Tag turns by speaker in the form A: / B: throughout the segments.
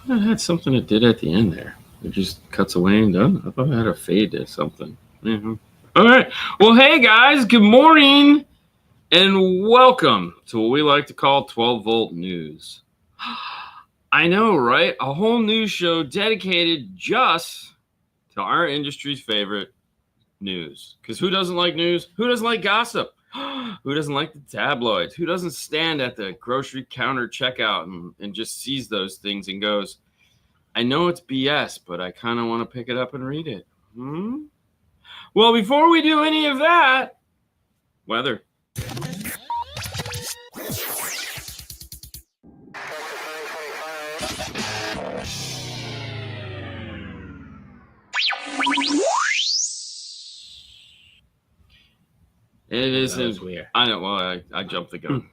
A: I had something it did at the end there. It just cuts away and done. I thought I had a fade to something. All right. Well, hey guys, good morning and welcome to what we like to call 12-volt news. I know, right? A whole news show dedicated just to our industry's favorite news. Because who doesn't like news? Who doesn't like gossip? Who doesn't like the tabloids? Who doesn't stand at the grocery counter checkout and just sees those things and goes, I know it's BS, but I kind of want to pick it up and read it. Well, before we do any of that, weather. It isn't weird. I know. Well, I jumped the gun.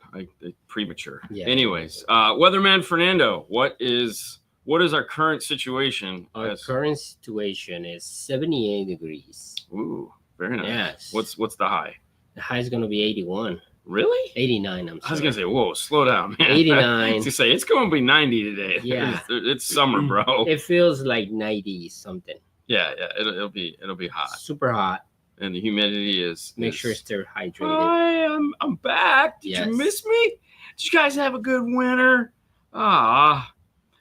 A: Premature. Yeah. Anyways, weatherman Fernando, what is our current situation?
B: Our current situation is 78 degrees.
A: Ooh, very nice. Yes. What's the high?
B: The high is going to be 81.
A: Really?
B: 89. I'm sorry.
A: I was gonna say, whoa, slow down, man.
B: 89.
A: I was gonna say it's going to be 90 today.
B: Yeah,
A: it's summer, bro.
B: It feels like 90 something.
A: Yeah. It'll be hot.
B: Super hot.
A: And the humidity is.
B: Make sure they're hydrated.
A: Hi, I'm back. Did you miss me? Did you guys have a good winter? I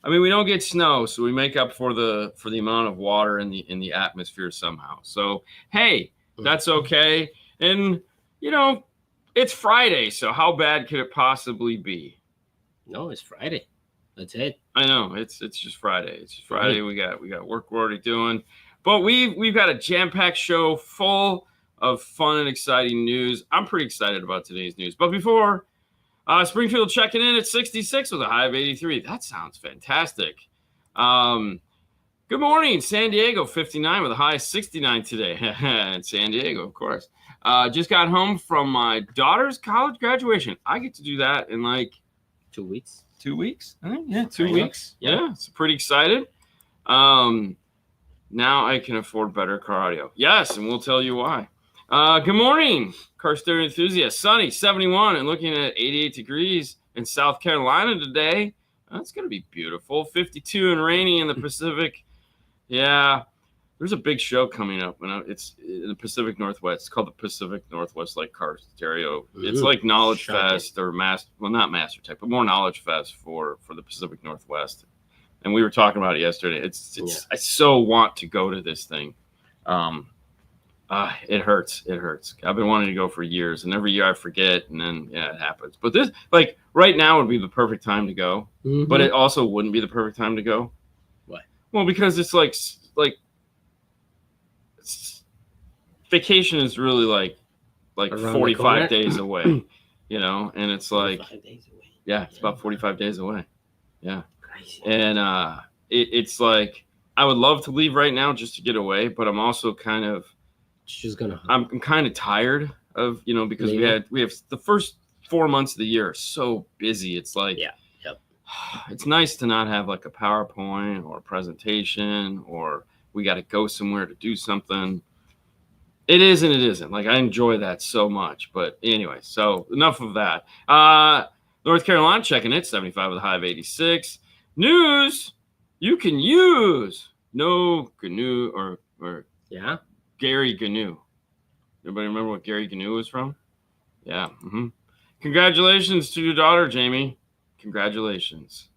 A: mean, we don't get snow, so we make up for the amount of water in the atmosphere somehow. So hey, that's okay. And it's Friday, so how bad could it possibly be?
B: No, it's Friday. That's it.
A: I know it's just Friday. It's just Friday. Right. We got work we're already doing. But we've got a jam-packed show full of fun and exciting news. I'm pretty excited about today's news. But before, Springfield checking in at 66 with a high of 83. That sounds fantastic. Good morning, San Diego, 59 with a high of 69 today. In San Diego, of course. Just got home from my daughter's college graduation. I get to do that in like
B: 2 weeks.
A: 2 weeks? I think, yeah, 2 weeks. Yeah, it's pretty excited. Now I can afford better car audio. Yes, and we'll tell you why. Good morning, car stereo enthusiast. Sunny, 71, and looking at 88 degrees in South Carolina today. That's going to be beautiful. 52 and rainy in the Pacific. Yeah, there's a big show coming up. It's in the Pacific Northwest. It's called the Pacific Northwest Car Stereo. It's like Knowledge Fest or not Master Tech, but more Knowledge Fest for the Pacific Northwest. And we were talking about it yesterday. I so want to go to this thing. It hurts. I've been wanting to go for years, and every year I forget, and then it happens. But this, like right now, would be the perfect time to go. Mm-hmm. But it also wouldn't be the perfect time to go.
B: Why?
A: Well, because it's like vacation is really like 45 days away, and it's like 45 days away. Yeah, it's about 45 days away. Yeah. And it's like I would love to leave right now just to get away, but I'm also kind of I'm kind of tired of because we have the first 4 months of the year are so busy. It's like it's nice to not have like a PowerPoint or a presentation or we got to go somewhere to do something. It is and it isn't. Like I enjoy that so much, but anyway. So enough of that. North Carolina checking it 75 with a high of 86. News you can use. No Gnu or Gary Gnu. Everybody remember what Gary Gnu was from? Yeah. Mm-hmm. Congratulations to your daughter, Jamie. Congratulations.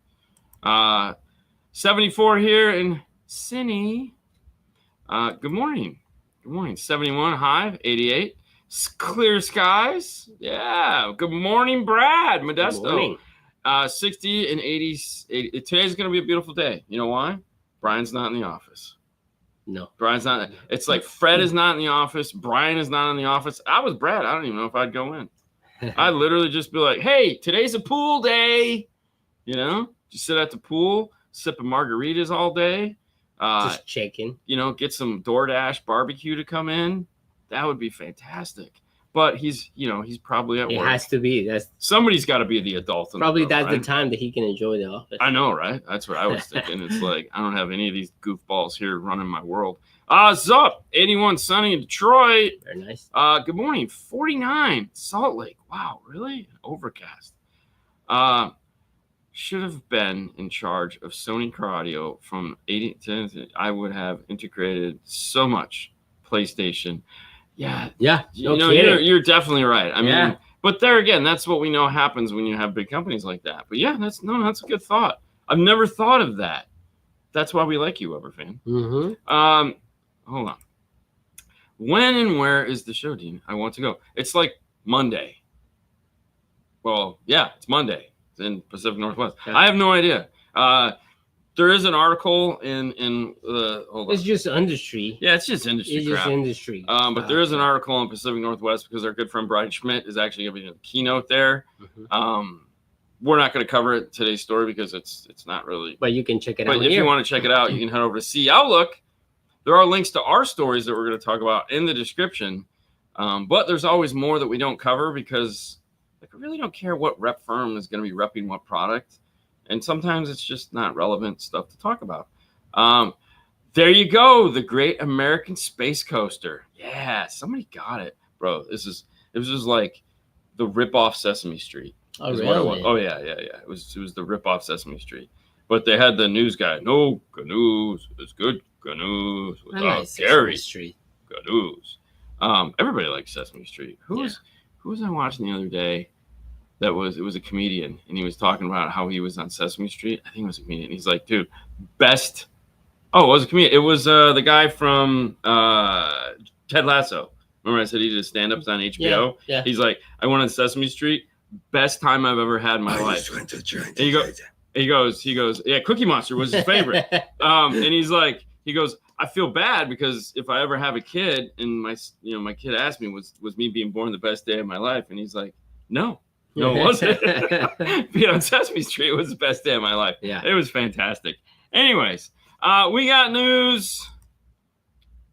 A: 74 here in Cincy. Good morning. Good morning. 71 high, 88. Clear skies. Yeah. Good morning, Brad Modesto. Good morning. 60 and 80. Today's going to be a beautiful day. You know why? Brian's not in the office.
B: No.
A: Brian's not. It's like Fred is not in the office. Brian is not in the office. I was Brad. I don't even know if I'd go in. I'd literally just be like, hey, today's a pool day. Just sit at the pool, sipping margaritas all day.
B: Just checking.
A: Get some DoorDash barbecue to come in. That would be fantastic. But he's probably at work.
B: It has to be.
A: Somebody's got to be the adult.
B: Probably that's the time that he can enjoy the office.
A: I know, right? That's what I was thinking. It's like I don't have any of these goofballs here running my world. Zup, 81 sunny in Detroit.
B: Very nice.
A: Good morning, 49 Salt Lake. Wow, really? Overcast. should have been in charge of Sony Car Audio from 80 to, I would have integrated so much PlayStation. Yeah. You're definitely right. I mean, but there again, that's what we know happens when you have big companies like that. But yeah, that's a good thought. I've never thought of that. That's why we like you, Weber fan.
B: Mm-hmm.
A: Hold on. When and where is the show, Dean? I want to go. It's like Monday. Well, yeah, it's Monday. It's in Pacific Northwest. Yeah. I have no idea. There is an article in the. Hold on.
B: It's just industry.
A: Yeah, it's just industry.
B: It's just industry.
A: But there is an article in Pacific Northwest because our good friend Brian Schmidt is actually going to be the keynote there. Mm-hmm. We're not going to cover it today's story because it's not really.
B: But you can check it out.
A: But if you want to check it out, you can head over to See Outlook. There are links to our stories that we're going to talk about in the description. But there's always more that we don't cover because I really don't care what rep firm is going to be repping what product. And sometimes it's just not relevant stuff to talk about. There you go. The Great American Space Coaster. Yeah, somebody got it, bro. It was just like the rip-off Sesame Street.
B: Oh, really?
A: Oh, yeah. It was the rip-off Sesame Street. But they had the news guy. No canoes. It's good canoes without Gary. Canoes. Everybody likes Sesame Street. Who was I watching the other day? It was a comedian, and he was talking about how he was on Sesame Street. I think it was a comedian. He's like, dude, best. Oh, it was a comedian. It was the guy from Ted Lasso. Remember I said he did stand-ups on HBO?
B: Yeah.
A: He's like, I went on Sesame Street. Best time I've ever had in my life. And he goes, yeah, Cookie Monster was his favorite. And he goes, I feel bad because if I ever have a kid and my kid asked me, was me being born the best day of my life? And he's like, no, it wasn't. Being on Sesame Street was the best day of my life.
B: Yeah.
A: It was fantastic. Anyways, we got news.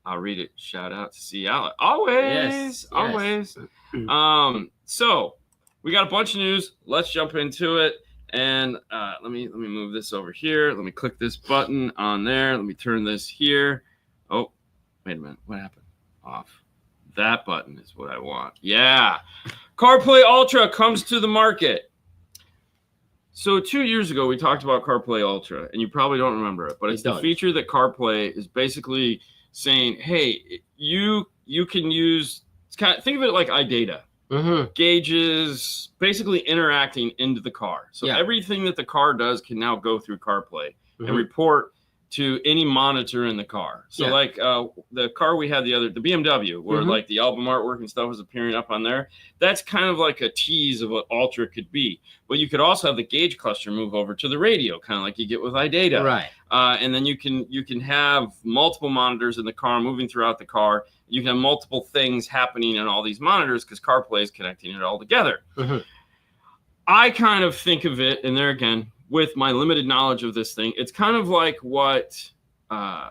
A: I'll read it. Shout out to See Outlook. Always. So we got a bunch of news. Let's jump into it. And let me move this over here. Let me click this button on there. Let me turn this here. Oh, wait a minute. What happened? Off. That button is what I want. Yeah. CarPlay Ultra comes to the market. So 2 years ago, we talked about CarPlay Ultra, and you probably don't remember it, but it's the feature that CarPlay is basically saying, hey, you can use, think of it like iData.
B: Mm-hmm.
A: Gauges, basically interacting into the car. So everything that the car does can now go through CarPlay and report to any monitor in the car. So like the car we had the BMW, where like the album artwork and stuff was appearing up on there. That's kind of like a tease of what Ultra could be. But you could also have the gauge cluster move over to the radio, kind of like you get with iData.
B: Right.
A: And then you can have multiple monitors in the car moving throughout the car. You can have multiple things happening in all these monitors because CarPlay is connecting it all together. Mm-hmm. I kind of think of it, and there again, with my limited knowledge of this thing, it's kind of like what an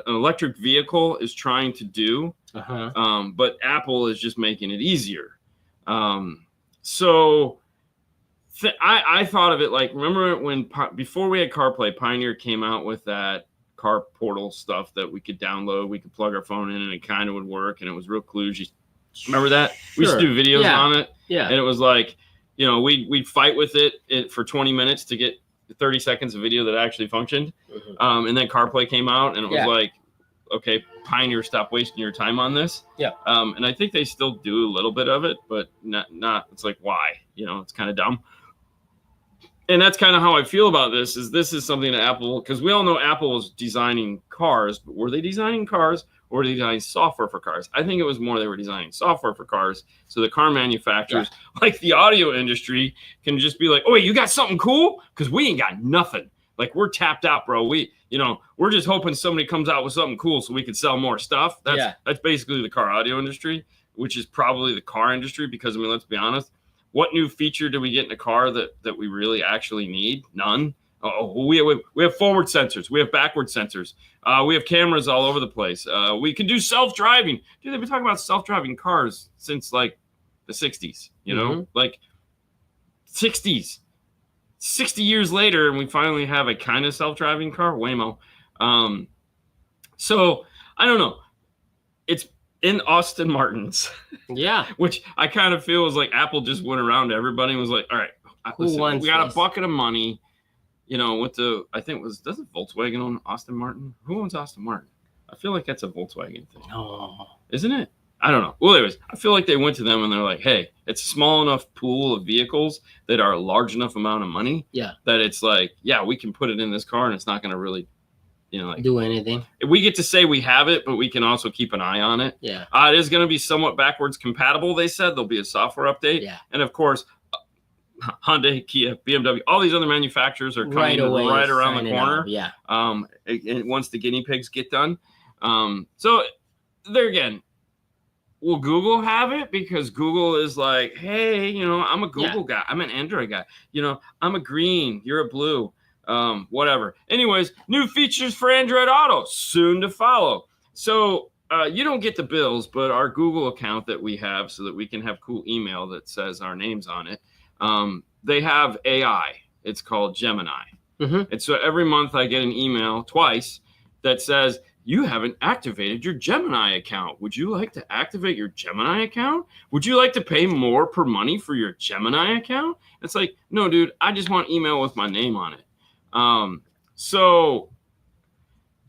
A: electric vehicle is trying to do, but Apple is just making it easier. So I thought of it like, remember when before we had CarPlay, Pioneer came out with that car portal stuff that we could download. We could plug our phone in and it kind of would work, and it was real kludgy. Remember that? Sure. We used to do videos on it.
B: Yeah.
A: And it was like, we'd fight with it for 20 minutes to get 30 seconds of video that actually functioned. Mm-hmm. And then CarPlay came out, and it was like, okay, Pioneer, stop wasting your time on this.
B: Yeah.
A: And I think they still do a little bit of it, but not it's like, why? It's kind of dumb. And that's kind of how I feel about this is something that Apple, because we all know Apple was designing cars, but were they designing cars or were they designing software for cars? I think it was more they were designing software for cars. So the car manufacturers, like the audio industry, can just be like, oh, wait, you got something cool? Because we ain't got nothing. Like, we're tapped out, bro. We're just hoping somebody comes out with something cool so we can sell more stuff. That's basically the car audio industry, which is probably the car industry because, let's be honest. What new feature do we get in a car that we really actually need? None. We have forward sensors. We have backward sensors. We have cameras all over the place. We can do self-driving. Dude, they've been talking about self-driving cars since like the 60s, like 60s. 60 years later, and we finally have a kind of self-driving car, Waymo. So I don't know. It's in Austin Martin's.
B: Yeah.
A: Which I kind of feel is like Apple just went around to everybody and was like, all right,
B: wants
A: we got
B: this?
A: a bucket of money, you know, with the, I think doesn't Volkswagen own Aston Martin? Who owns Aston Martin? I feel like that's a Volkswagen thing.
B: No.
A: Isn't it? I don't know. Well, anyways, I feel like they went to them and they're like, hey, it's a small enough pool of vehicles that are a large enough amount of money that it's like, yeah, we can put it in this car and it's not going to really, you know, like
B: do anything.
A: We get to say we have it, but we can also keep an eye on it.
B: Yeah.
A: It is going to be somewhat backwards compatible, they said. There'll be a software update.
B: Yeah.
A: And of course, Hyundai, Kia, BMW, all these other manufacturers are coming right around the corner.
B: Yeah.
A: Once the guinea pigs get done. So there again, will Google have it? Because Google is like, hey, you know, I'm a Google guy. I'm an Android guy. You know, I'm a green. You're a blue. Whatever. Anyways, new features for Android Auto soon to follow. So you don't get the bills, but our Google account that we have so that we can have cool email that says our names on it. They have AI. It's called Gemini. And so every month I get an email twice that says, you haven't activated your Gemini account. Would you like to activate your Gemini account? Would you like to pay more per money for your Gemini account? It's like, no, dude, I just want email with my name on it. So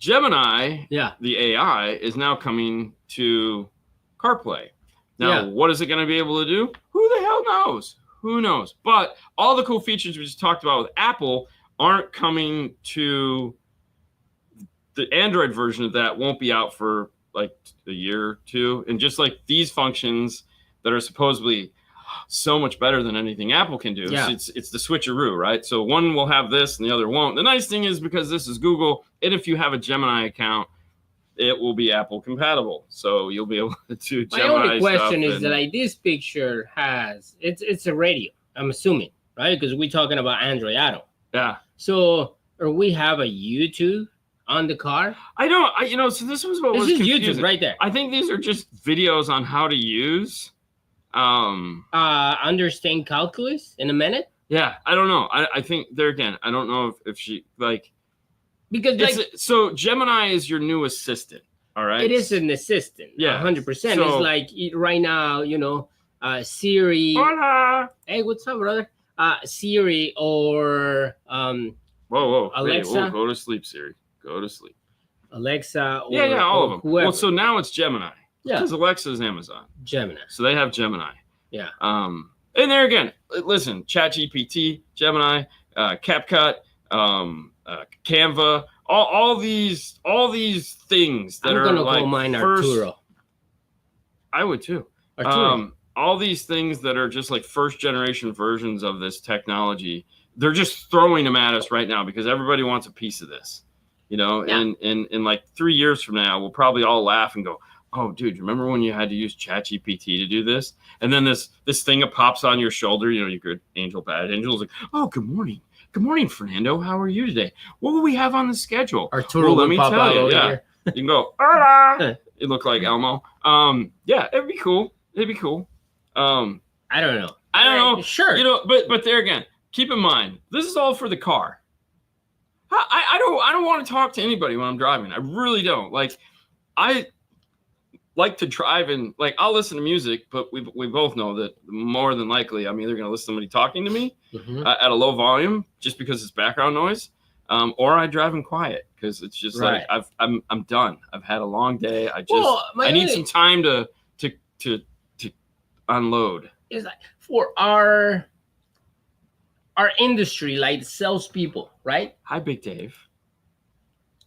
A: Gemini, the AI, is now coming to CarPlay. Now, what is it going to be able to do? Who the hell knows? Who knows? But all the cool features we just talked about with Apple aren't coming to the Android version of that. Won't be out for like a year or two. And just like these functions that are supposedly so much better than anything Apple can do. So it's the switcheroo, right? So one will have this and the other won't. The nice thing is because this is Google, and if you have a Gemini account, it will be Apple compatible. So you'll be able to Gemini.
B: My only question is that like this picture has, it's a radio, I'm assuming, right? Because we're talking about Android Auto.
A: Yeah.
B: So, or we have a YouTube on the car?
A: So this was what was
B: confusing.
A: confusing.
B: YouTube right there.
A: I think these are just videos on how to use.
B: Understand calculus in a minute?
A: Yeah, I don't know. I think there again, I don't know if she like.
B: Because
A: so Gemini is your new assistant, all right?
B: It is an assistant, 100%. So, it's like right now, you know, Siri.
A: Hola.
B: Hey, what's up, brother? Siri or
A: whoa,
B: Alexa.
A: Hey, go to sleep, Siri. Go to sleep.
B: Alexa.
A: Or, all of them.
B: Whoever.
A: Well, so now it's Gemini.
B: Yeah.
A: Because Alexa is Amazon.
B: Gemini.
A: So they have Gemini.
B: Yeah.
A: And there again, listen, ChatGPT, Gemini, CapCut, Canva, all these things that are like
B: call mine Arturo.
A: I would too.
B: Arturo.
A: All these things that are just like first generation versions of this technology, they're just throwing them at us right now because everybody wants a piece of this, you know. And in like 3 years from now, we'll probably all laugh and go, oh, dude, remember when you had to use ChatGPT to do this? And then this thing pops on your shoulder, you know, your good angel, bad angel is like, oh, good morning. Good morning, Fernando. How are you today? What will we have on the schedule?
B: Arturo,
A: well, let me tell you. Yeah.
B: Here.
A: You can go, hola. It looked like Elmo. Yeah, it'd be cool. It'd be cool.
B: I don't know.
A: I don't know.
B: Sure.
A: You know, but there again, keep in mind, this is all for the car. I don't want to talk to anybody when I'm driving. I really don't. Like, I like to drive and like I'll listen to music, but we both know that more than likely I'm either going to listen to somebody talking to me at a low volume just because it's background noise, or I drive in quiet because it's just like I'm done. I've had a long day. I need some time to unload.
B: It's like for our industry, like the salespeople, right?
A: Hi, Big Dave.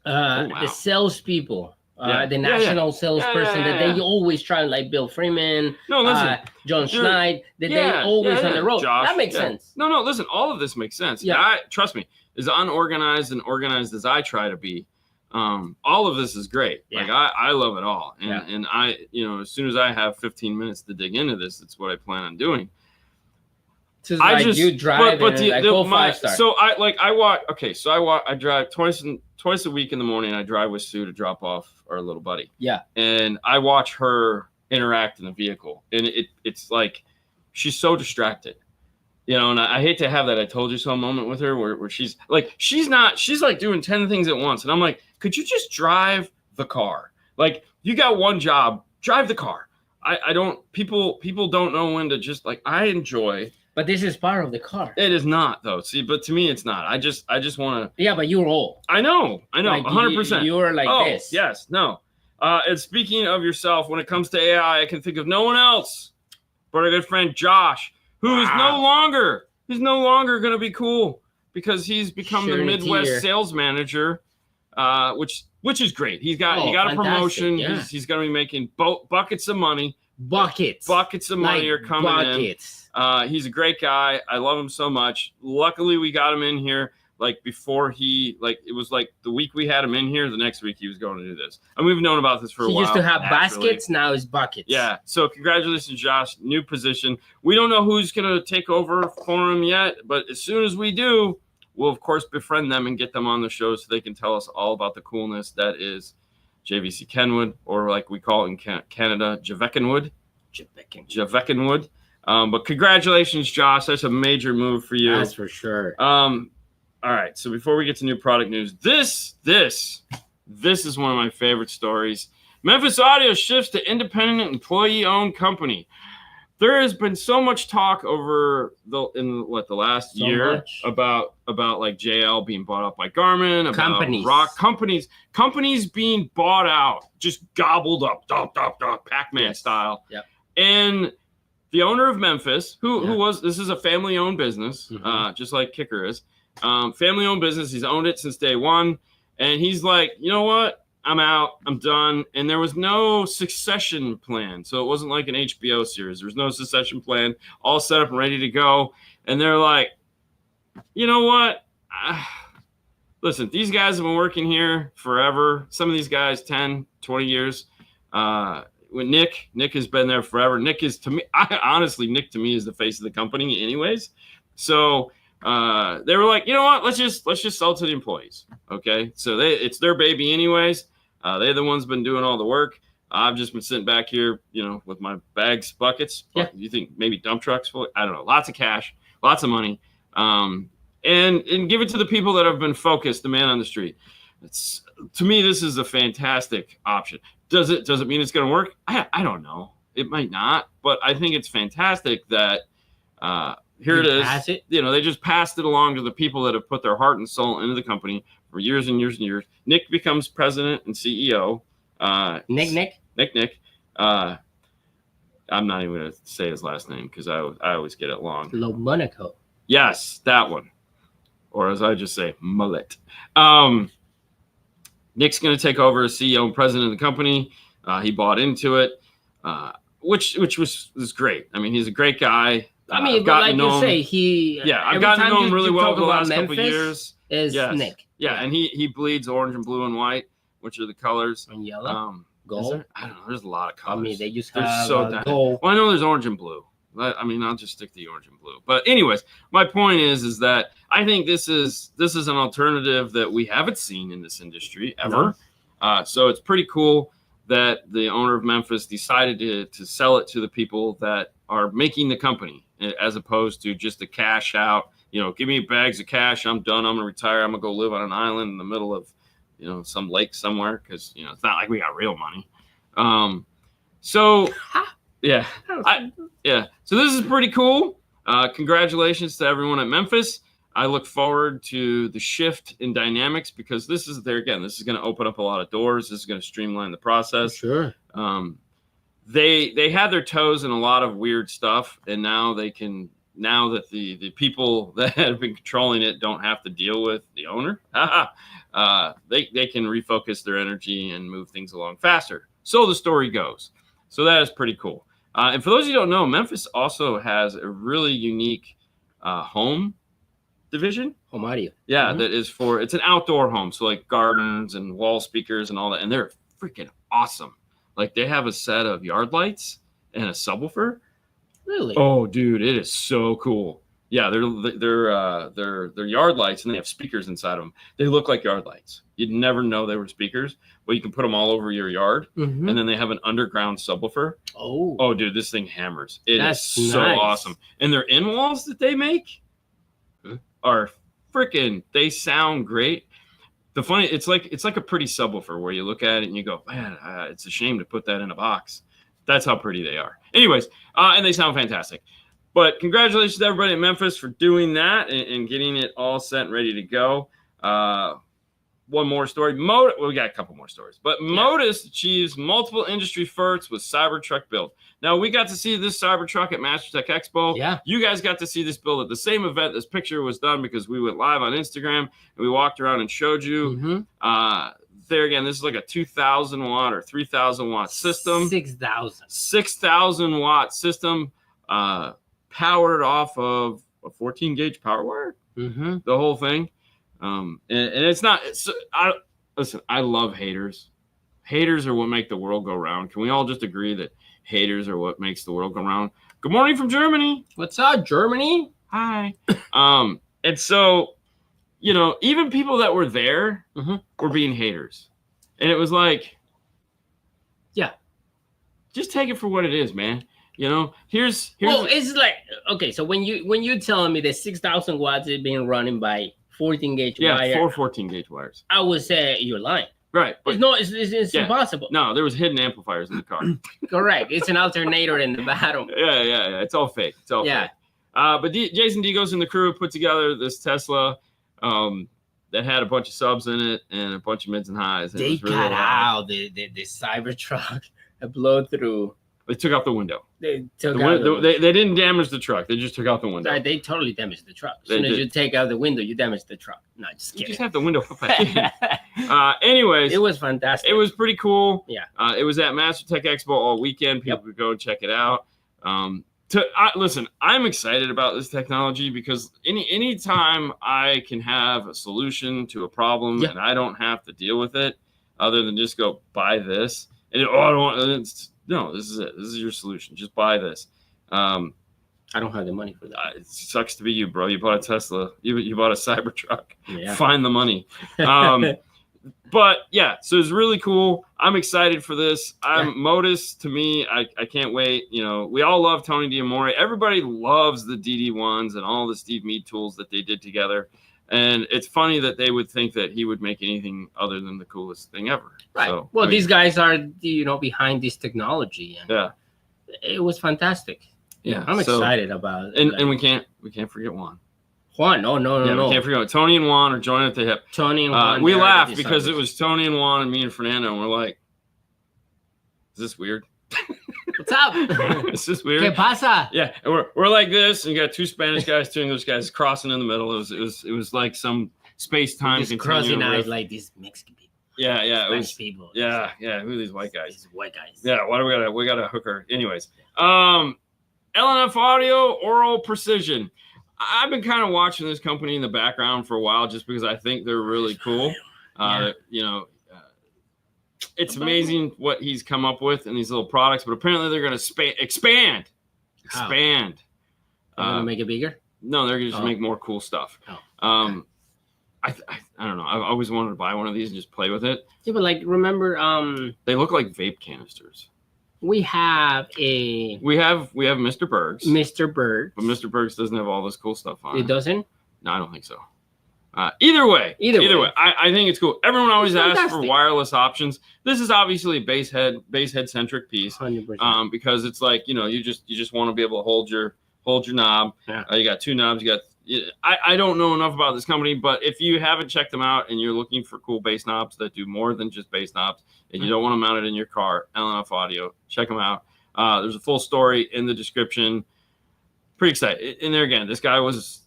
B: The salespeople. The national salesperson that they always try, like Bill Freeman, John Schneid, that they always on the road.
A: Josh,
B: that makes sense.
A: No, listen, all of this makes sense. Yeah. Trust me, as unorganized and organized as I try to be, all of this is great. Yeah. Like I love it all. And I, you know, as soon as I have 15 minutes to dig into this, that's what I plan on doing.
B: You drive but go 5-star.
A: So I drive twice a week in the morning. I drive with Sue to drop off our little buddy.
B: Yeah.
A: And I watch her interact in the vehicle. And it's like she's so distracted. You know, and I hate to have that I told you so moment with her where she's like doing 10 things at once. And I'm like, could you just drive the car? Like, you got one job, drive the car. People don't know when to just like, I enjoy
B: But this is part of the car.
A: It is not, though. See, but to me, it's not. I just want to.
B: Yeah, but you're old.
A: I know,
B: like
A: 100%.
B: You're like this.
A: Yes, no. And speaking of yourself, when it comes to AI, I can think of no one else but our good friend Josh, who is no longer going to be cool because he's become the Midwest sales manager, which is great. He got a promotion. Yeah. He's going to be making buckets of money. Buckets of money are coming in. He's a great guy. I love him so much. Luckily, we got him in here like before it was like the week we had him in here, the next week he was going to do this. And we've known about this for a while.
B: He used to have baskets, now it's buckets.
A: Yeah. So congratulations, Josh. New position. We don't know who's going to take over for him yet, but as soon as we do, we'll, of course, befriend them and get them on the show so they can tell us all about the coolness that is JVC Kenwood, or like we call it in Canada, Javekenwood. But congratulations, Josh. That's a major move for you.
B: That's for sure.
A: All right. So before we get to new product news, this is one of my favorite stories. Memphis Audio shifts to independent employee-owned company. There has been so much talk over the last year about like JL being bought up by Garmin, about rock companies being bought out, just gobbled up, Pac-Man style.
B: Yep.
A: And the owner of Memphis, this is a family-owned business, just like Kicker is, family-owned business. He's owned it since day one, and he's like, you know what? I'm out. I'm done. And there was no succession plan. So it wasn't like an HBO series. There was no succession plan, all set up and ready to go. And they're like, you know what? Listen, these guys have been working here forever. Some of these guys, 10, 20 years. With Nick has been there forever. Nick is, to me, Nick to me is the face of the company anyways. So they were like, you know what? Let's just sell to the employees. Okay. So it's their baby anyways. They're the ones been doing all the work. I've just been sitting back here, with my bags, buckets. Yeah. You think maybe dump trucks full? I don't know. Lots of cash, lots of money. And give it to the people that have been focused, the man on the street. To me, this is a fantastic option. Does it mean it's going to work? I don't know. It might not, but I think it's fantastic that here it is. They just passed it along to the people that have put their heart and soul into the company for years and years and years. Nick becomes president and CEO.
B: Nick.
A: I'm not even going to say his last name because I always get it long.
B: Monaco.
A: Yes, that one. Or as I just say, mullet. Nick's going to take over as CEO and president of the company. He bought into it, which was great. I mean, he's a great guy.
B: I've gotten to know him.
A: I've gotten to know him really well the last couple of years.
B: Nick.
A: Yeah, and he bleeds orange and blue and white, which are the colors.
B: And yellow. Gold.
A: I don't know. There's a lot of colors.
B: I mean, they just have gold.
A: Well, I know there's orange and blue. I mean, I'll just stick to the orange and blue. But anyways, my point is that I think this is an alternative that we haven't seen in this industry ever. No. So it's pretty cool that the owner of Memphis decided to sell it to the people that are making the company, as opposed to just a cash out. Give me bags of cash. I'm done. I'm gonna retire. I'm gonna go live on an island in the middle of, some lake somewhere because it's not like we got real money. So yeah, So this is pretty cool. Congratulations to everyone at Memphis. I look forward to the shift in dynamics because this is going to open up a lot of doors. This is going to streamline the process.
B: Sure.
A: They had their toes in a lot of weird stuff, and now they can. Now that the people that have been controlling it don't have to deal with the owner, they can refocus their energy and move things along faster. So the story goes. So that is pretty cool. And for those of you who don't know, Memphis also has a really unique home division.
B: Home audio.
A: Yeah, that is it's an outdoor home. So like gardens and wall speakers and all that. And they're freaking awesome. Like they have a set of yard lights and a subwoofer.
B: Really?
A: Oh, dude, it is so cool. Yeah, they're yard lights and they have speakers inside of them. They look like yard lights. You'd never know they were speakers, but you can put them all over your yard. Mm-hmm. And then they have an underground subwoofer. Oh, dude, this thing hammers. That's so awesome. And their in-walls that they make are freaking. They sound great. It's like a pretty subwoofer where you look at it and you go, man, it's a shame to put that in a box. That's how pretty they are. Anyways, and they sound fantastic. But congratulations to everybody in Memphis for doing that and getting it all set and ready to go. One more story. We got a couple more stories. But Modus achieves multiple industry firsts with Cybertruck build. Now, we got to see this Cybertruck at MasterTech Expo.
B: Yeah.
A: You guys got to see this build at the same event this picture was done because we went live on Instagram and we walked around and showed you. There again, this is like a 2,000 watt or 3,000 watt system. 6,000 watt system powered off of a 14 gauge power wire. The whole thing. And it's not. Listen, I love haters. Haters are what make the world go round. Can we all just agree that haters are what makes the world go round? Good morning from Germany.
B: What's up, Germany?
A: Hi. And so, even people that were there were being haters, and it was like, just take it for what it is, man. Here's.
B: Well, it's like, okay, so when you're telling me that 6,000 watts is being running by 14 gauge wire.
A: 4 14 gauge wires.
B: I would say you're lying.
A: Right.
B: But it's impossible.
A: No, there was hidden amplifiers in the car.
B: Correct. It's an alternator in the bottom.
A: Yeah. It's all fake. It's all fake. But Jason Digos and the crew put together this Tesla that had a bunch of subs in it and a bunch of mids and highs. And
B: they cut out the Cybertruck, a blow through.
A: They took out the window.
B: They
A: didn't damage the truck. They just took out the window.
B: Right, they totally damaged the truck. As soon as you take out the window, you damage the truck. No, just kidding.
A: You just have the window put back in. Anyways.
B: It was fantastic.
A: It was pretty cool.
B: Yeah.
A: It was at MasterTech Expo all weekend. People could go and check it out. Listen, I'm excited about this technology because any time I can have a solution to a problem and I don't have to deal with it other than just go buy this. And I don't want no, this is it. This is your solution. Just buy this.
B: I don't have the money for that.
A: It sucks to be you, bro. You bought a Tesla. You bought a Cybertruck.
B: Yeah.
A: Find the money. But yeah, so it's really cool. I'm excited for this. Modus, to me, I can't wait. We all love Tony D'Amore. Everybody loves the DD1s and all the Steve Mead tools that they did together. And it's funny that they would think that he would make anything other than the coolest thing ever.
B: Right. So, these guys are, behind this technology. And it was fantastic.
A: Yeah.
B: I'm excited about it.
A: And we can't forget Juan.
B: Juan, no.
A: We can't forget Tony and Juan are joining at the hip.
B: Tony and Juan.
A: We laughed because it was Tony and Juan and me and Fernando, and we're like, is this weird?
B: What's up?
A: Is this weird?
B: ¿Qué pasa?
A: Yeah, and we're like this, and you got two Spanish guys, two English guys crossing in the middle. It was like some space-time
B: crossing eyes like these Mexican people.
A: Yeah,
B: Spanish people.
A: Yeah. Who are these white guys?
B: These white guys.
A: Yeah, why do we got a hooker? Anyways, LNF Audio, Oral Precision. I've been kind of watching this company in the background for a while just because I think they're really cool. It's amazing what he's come up with in these little products, but apparently they're going to expand.
B: They're going to make it bigger?
A: No, they're going to just make more cool stuff. I don't know. I've always wanted to buy one of these and just play with it.
B: Yeah, but remember,
A: they look like vape canisters.
B: We have
A: Mr. Berg's.
B: Mr. Berg's.
A: But Mr. Berg's doesn't have all this cool stuff on it.
B: It doesn't?
A: No, I don't think so. Either way, I think it's cool. Everyone always asks for wireless options. This is obviously a base head centric piece.
B: 100%.
A: Because it's like, you just want to be able to hold your knob.
B: Yeah.
A: You got two knobs. I don't know enough about this company, but if you haven't checked them out and you're looking for cool bass knobs that do more than just bass knobs, and you don't want to mount it in your car, LNF Audio, check them out. There's a full story in the description. Pretty excited. And there again, this guy was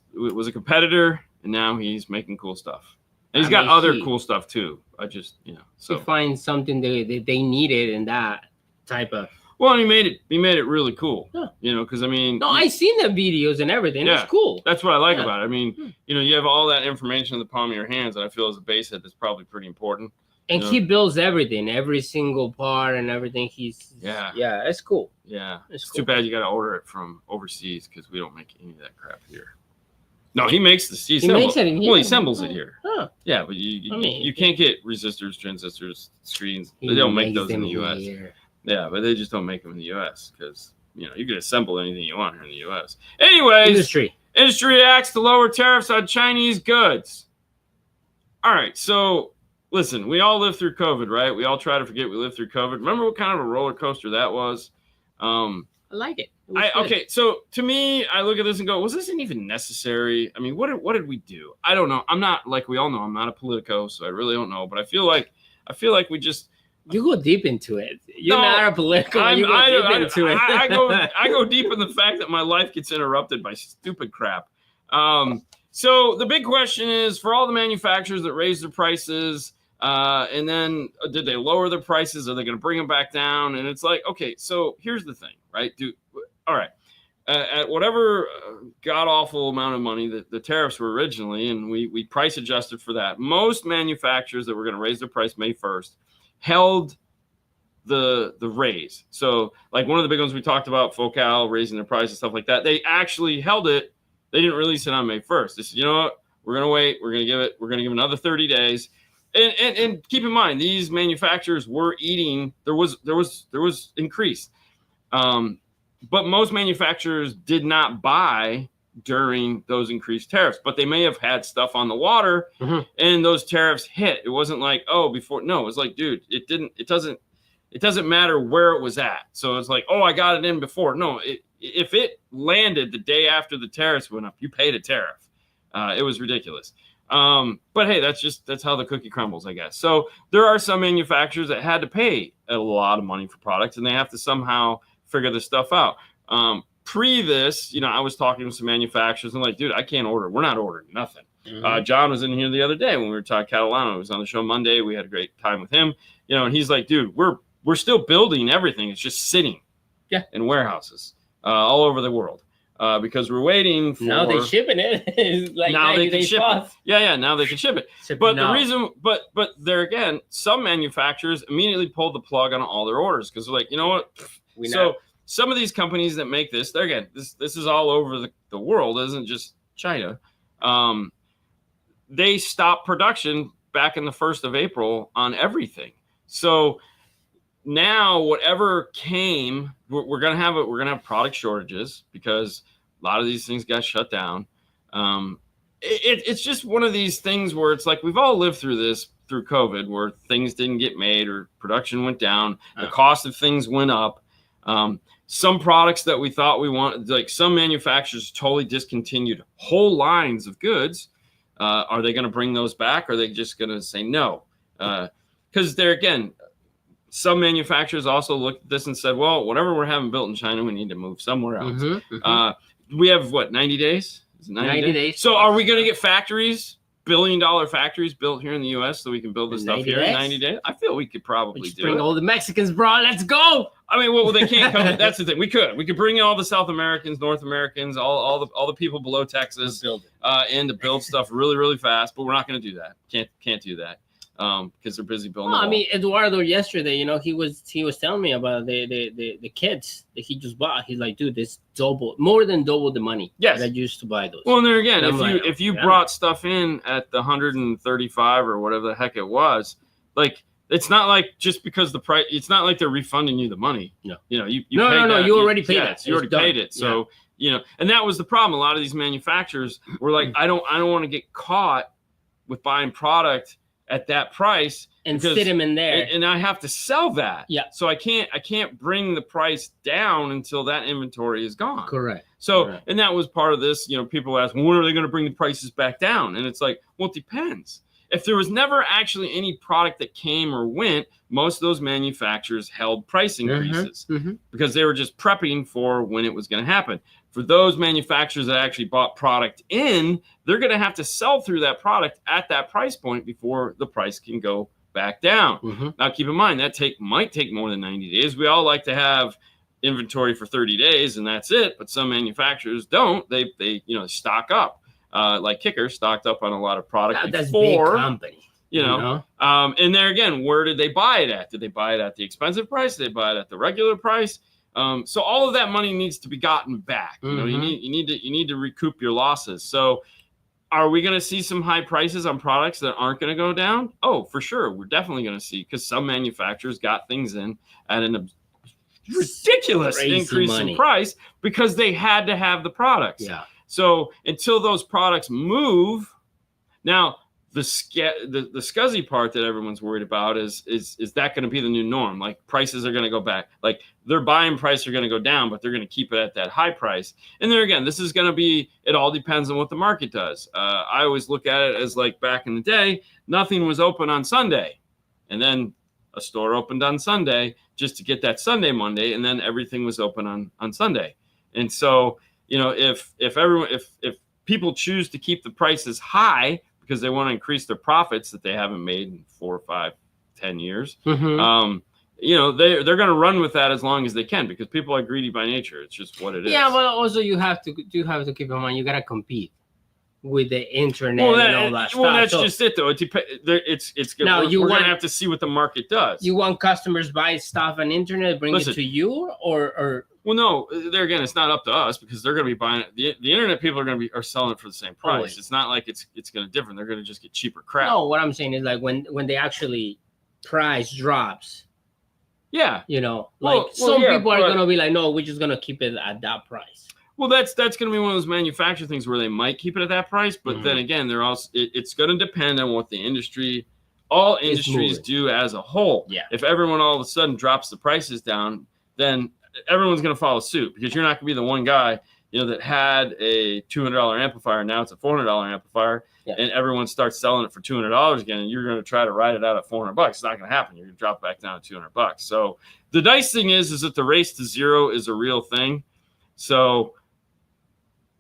A: a competitor, and now he's making cool stuff. And he's got other cool stuff too. So
B: to find something that they needed in that type of.
A: Well, he made it really cool.
B: Yeah.
A: Because No,
B: I seen the videos and everything. Yeah, it's cool.
A: That's what I like about it. You have all that information in the palm of your hands, and I feel as a bass head, that's probably pretty important.
B: And he builds everything, every single part and everything. Yeah, it's cool.
A: Yeah, it's cool. Too bad you got to order it from overseas because we don't make any of that crap here. No, he makes the he makes it here. Well, he assembles it here.
B: Huh.
A: Yeah, but you can't get resistors, transistors, screens. They don't make those in the U.S. Here. Yeah, but they just don't make them in the U.S. because you can assemble anything you want here in the U.S. Anyways, industry acts to lower tariffs on Chinese goods. All right, so listen, we all lived through COVID, right? We all try to forget we lived through COVID. Remember what kind of a roller coaster that was?
B: I like it.
A: Okay, so to me, I look at this and go, was this even necessary? I mean, what did we do? I don't know. I'm not, like we all know, I'm not a politico, so I really don't know. But I feel like we just.
B: You go deep into it. You're not a political. You go deep into it.
A: I go deep in the fact that my life gets interrupted by stupid crap. So the big question is, for all the manufacturers that raised their prices, and then did they lower their prices? Are they going to bring them back down? And it's like, okay, so here's the thing, right? All right. At whatever god-awful amount of money that the tariffs were originally, and we price adjusted for that, most manufacturers that were going to raise their price May 1st held the raise. So like one of the big ones we talked about, Focal raising their price and stuff like that, they actually held it. They didn't release it on May 1st. They said, you know what, we're going to wait. We're going to give another 30 days. And keep in mind, these manufacturers were eating, there was increase. But most manufacturers did not buy during those increased tariffs, but they may have had stuff on the water and those tariffs hit. It wasn't like, before. No, it was like, dude, it doesn't matter where it was at. So it's like, I got it in before. No, if it landed the day after the tariffs went up, you paid a tariff. It was ridiculous. But hey, that's how the cookie crumbles, I guess. So there are some manufacturers that had to pay a lot of money for products, and they have to somehow figure this stuff out. Pre this, I was talking to some manufacturers and like, dude, I can't order. We're not ordering nothing. John was in here the other day when we were talking Catalano. He was on the show Monday. We had a great time with him, and he's like, dude, we're still building everything. It's just sitting in warehouses all over the world. Because we're waiting for.
B: Now they're shipping it. It's like
A: now they can ship it. Yeah, now they can ship it. The reason, but there again, some manufacturers immediately pulled the plug on all their orders because they're like, you know what? Some of these companies that make this, this is all over the world. It isn't just China. They stopped production back in the 1st of April on everything. So now whatever came, we're gonna have product shortages because a lot of these things got shut down. It's just one of these things where it's like we've all lived through COVID, where things didn't get made or production went down, the cost of things went up. Some products that we thought we wanted, like some manufacturers totally discontinued whole lines of goods. Are they going to bring those back? Or are they just going to say no? Because some manufacturers also looked at this and said, well, whatever we're having built in China, we need to move somewhere else. We have 90 days? Is it 90 days? So are we going to get factories, billion-dollar factories built here in the U.S. so we can build this stuff here in 90 days? I feel we could probably do it.
B: Bring all the Mexicans, bro. Let's go.
A: I mean, well, they can't come. That's the thing. We could bring in all the South Americans, North Americans, all the people below Texas, and to build stuff really, really fast. But we're not going to do that. Can't do that because they're busy building.
B: I mean, Eduardo yesterday, he was telling me about the kits that he just bought. He's like, dude, this more than double the money that I used to buy those.
A: Well, and there again, if you brought stuff in at the 135 or whatever the heck it was, like. It's not like just because the price. It's not like they're refunding you the money. No, you
B: You already paid it.
A: You already paid it. So and that was the problem. A lot of these manufacturers were like, I don't want to get caught with buying product at that price
B: and sit them in there,
A: and I have to sell that.
B: Yeah.
A: So I can't bring the price down until that inventory is gone.
B: Correct.
A: So and that was part of this. People ask, when are they going to bring the prices back down? And it's like, well, it depends. If there was never actually any product that came or went, most of those manufacturers held price increases because they were just prepping for when it was going to happen. For those manufacturers that actually bought product in, they're going to have to sell through that product at that price point before the price can go back down. Now, keep in mind, that might take more than 90 days. We all like to have inventory for 30 days and that's it, but some manufacturers don't. They stock up. Like Kicker stocked up on a lot of product before.
B: Big company,
A: and there again, where did they buy it at? Did they buy it at the expensive price? Did they buy it at the regular price? So all of that money needs to be gotten back. You need to recoup your losses. So are we going to see some high prices on products that aren't going to go down? Oh, for sure. We're definitely going to see, because some manufacturers got things in at an ridiculous increase in price because they had to have the products.
B: Yeah.
A: So until those products move, now the scuzzy part that everyone's worried about is that going to be the new norm? Like prices are going to go back, like their buying price are going to go down, but they're going to keep it at that high price. And there again, this is going to be, it all depends on what the market does. I always look at it as like back in the day, nothing was open on Sunday, and then a store opened on Sunday just to get that Sunday Monday, and then everything was open on Sunday. And so, you know, if people choose to keep the prices high because they want to increase their profits that they haven't made in 4, 5, 10 years, you know, they're going to run with that as long as they can, because people are greedy by nature. It's just what it is.
B: Yeah, but also you have to keep in mind, you got to compete with the internet and all that stuff.
A: Well, that's just it, though. It's good.
B: Now,
A: we're going to have to see what the market does.
B: You want customers buy stuff on internet, bring it to you, or
A: well, no. There again, it's not up to us, because they're going to be buying it. The internet people are selling it for the same price. Always. It's not like it's going to differ. They're going to just get cheaper crap.
B: No, what I'm saying is like when they actually price drops.
A: Yeah,
B: you know, like some people are going to be like, no, we're just going to keep it at that price.
A: Well, that's going to be one of those manufacturer things where they might keep it at that price, but then again, they're also it's going to depend on what all industries do as a whole.
B: Yeah.
A: If everyone all of a sudden drops the prices down, then everyone's going to follow suit, because you're not going to be the one guy, you know, that had a $200 amplifier, now it's a $400 amplifier, and everyone starts selling it for $200 again, and you're going to try to ride it out at $400. It's not going to happen. You're going to drop back down to $200. So the nice thing is that the race to zero is a real thing. So,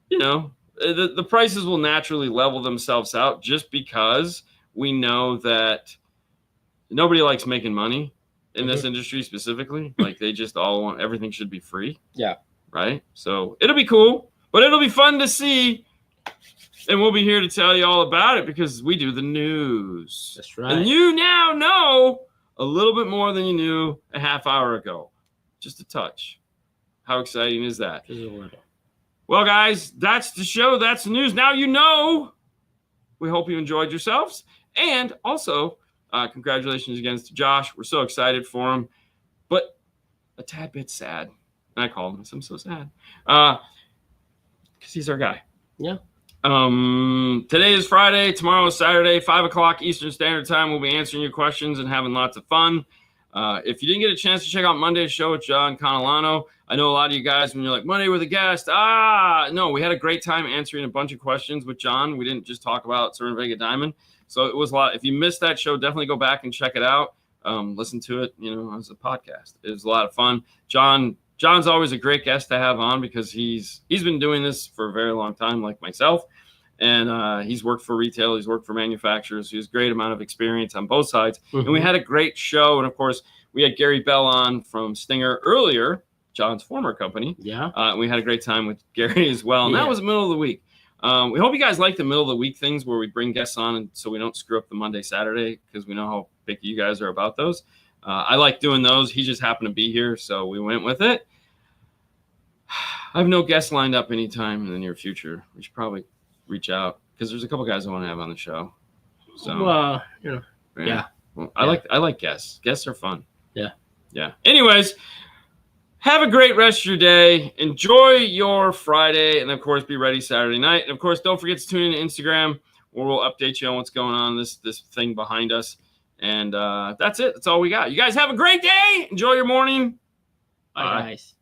A: you know, the prices will naturally level themselves out, just because we know that nobody likes making money in this industry specifically. Like, they just all want, everything should be free.
B: Yeah.
A: Right? So it'll be cool, but it'll be fun to see. And we'll be here to tell you all about it, because we do the news.
B: That's right.
A: And you now know a little bit more than you knew a half hour ago. Just a touch. How exciting is that?
B: Just a little.
A: Well, guys, that's the show. That's the news. Now you know. We hope you enjoyed yourselves. And also, congratulations again to Josh. We're so excited for him, but a tad bit sad. And I called him. I'm so sad. Because he's our guy.
B: Yeah.
A: Today is Friday. Tomorrow is Saturday, 5 o'clock Eastern Standard Time. We'll be answering your questions and having lots of fun. If you didn't get a chance to check out Monday's show with John Conolano, I know a lot of you guys, when you're like, Monday with a guest, no, we had a great time answering a bunch of questions with John. We didn't just talk about Certain Vega Diamond. So it was a lot. If you missed that show, definitely go back and check it out. Listen to it, you know, as a podcast. It was a lot of fun. John's always a great guest to have on, because he's been doing this for a very long time, like myself. And he's worked for retail. He's worked for manufacturers. He has a great amount of experience on both sides. And we had a great show. And, of course, we had Gary Bell on from Stinger earlier, John's former company.
B: Yeah.
A: We had a great time with Gary as well. And that was the middle of the week. We hope you guys like the middle of the week things where we bring guests on, and so we don't screw up the Monday, Saturday, because we know how picky you guys are about those. I like doing those. He just happened to be here, so we went with it. I have no guests lined up anytime in the near future. We should probably reach out, because there's a couple guys I want to have on the show. So,
B: well, you know, yeah.
A: Well, I like guests. Guests are fun.
B: Yeah.
A: Anyways, have a great rest of your day. Enjoy your Friday, and of course, be ready Saturday night. And of course, don't forget to tune in to Instagram, where we'll update you on what's going on this thing behind us. And that's it. That's all we got. You guys have a great day. Enjoy your morning.
B: Bye, guys.